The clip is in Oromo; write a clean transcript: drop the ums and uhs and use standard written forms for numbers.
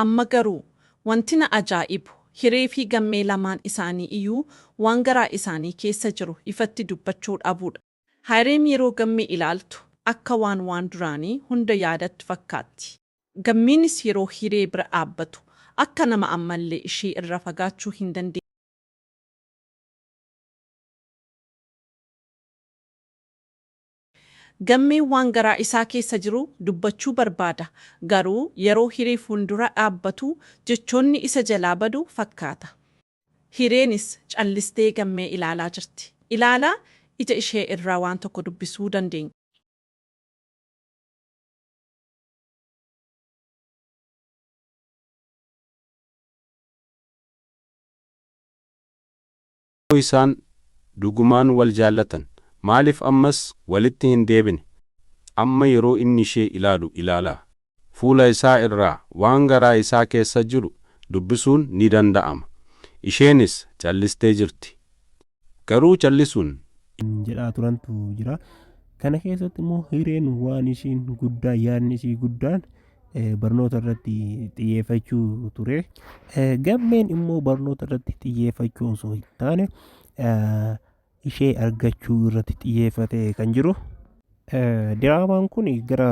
Amma garuu wanti na ajaa'ibu hiree fi gammee lamaan isaanii iyyuu waan garaa isaanii keessa jiru ifatti dubbachuu dhabuudha. Hareem yeroo gammee ilaaltu akka waan duraanii hunda yaadattu fakkaatti. Gammiinis yeroo hiree bira dhaabbatu akka nama ammallee ishee irra fagaachuu hin dandeenye. Gammeen waan garaa isaa keessa jiru dubbachuu barbaada. Garuu yeroo hiree fuuldura dhaabbatu jechoonni isa jalaa badu fakkaata. Hireenis callistee gammee ilaalaa jirti. Ilaalaa ija ishee irraa waan tokko dubbisuu dandeenya. Isaan dhugumaan wal jaallatan maaliif ammas walitti hin deebine? Amma yeroo inni ishee ilaalu ilaalaa. Fuula isaa irraa waan garaa isaa keessa jiru dubbisuun ni danda'ama. Isheenis callistee jirti. Garuu callisuun jedhaa turantu jira. Kana keessatti immoo hireen waan ishiin guddaa yaadni ishii guddaan barnoota irratti xiyyeeffachuu ture. Gammeen immoo barnoota irratti xiyyeeffachuu osoo hin taane ishee argachuu irratti xiyyeeffatee kan jiru. Diraamaan kun gara